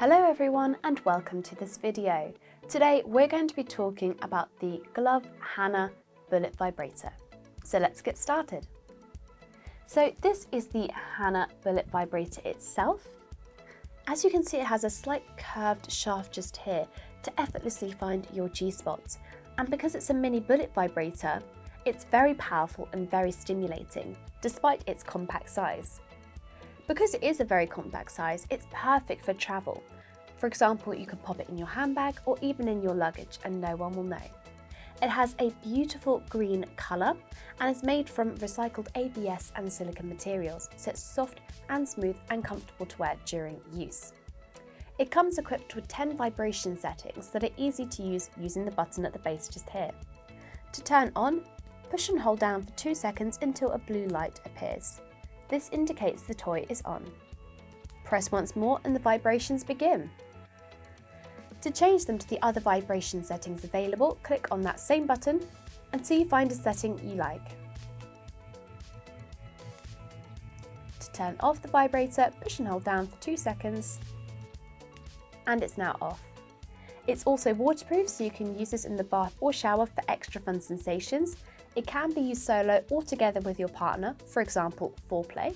Hello everyone and welcome to this video. Today we're going to be talking about the Glove Hana Bullet Vibrator. So let's get started. So this is the Hana Bullet Vibrator itself. As you can see, it has a slight curved shaft just here to effortlessly find your G-spots. And because it's a mini bullet vibrator, it's very powerful and very stimulating, despite its compact size. Because it is a very compact size, it's perfect for travel. For example, you could pop it in your handbag or even in your luggage and no one will know. It has a beautiful green colour and is made from recycled ABS and silicone materials, so it's soft and smooth and comfortable to wear during use. It comes equipped with 10 vibration settings that are easy to use using the button at the base just here. To turn on, push and hold down for 2 seconds until a blue light appears. This indicates the toy is on. Press once more and the vibrations begin. To change them to the other vibration settings available, click on that same button until you find a setting you like. To turn off the vibrator, push and hold down for 2 seconds and it's now off. It's also waterproof, so you can use this in the bath or shower for extra fun sensations. It can be used solo or together with your partner, for example, foreplay.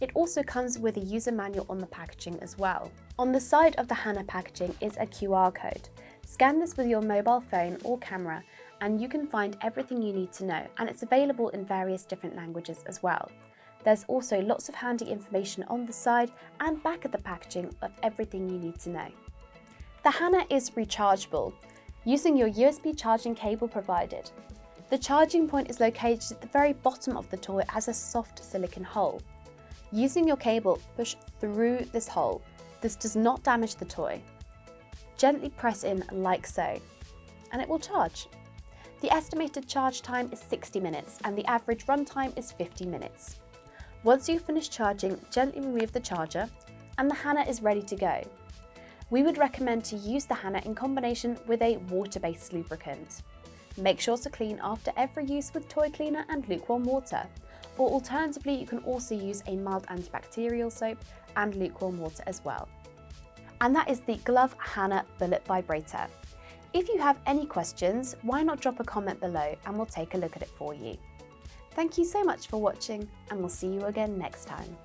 It also comes with a user manual on the packaging as well. On the side of the Hana packaging is a QR code. Scan this with your mobile phone or camera and you can find everything you need to know, and it's available in various different languages as well. There's also lots of handy information on the side and back of the packaging of everything you need to know. The Hana is rechargeable, using your USB charging cable provided. The charging point is located at the very bottom of the toy as a soft silicone hole. Using your cable, push through this hole. This does not damage the toy. Gently press in like so, and it will charge. The estimated charge time is 60 minutes and the average run time is 50 minutes. Once you've finished charging, gently remove the charger and the Hana is ready to go. We would recommend to use the Hana in combination with a water-based lubricant. Make sure to clean after every use with toy cleaner and lukewarm water, or alternatively you can also use a mild antibacterial soap and lukewarm water as well. And that is the Glove Hana Bullet Vibrator. If you have any questions, why not drop a comment below and we'll take a look at it for you. Thank you so much for watching and we'll see you again next time.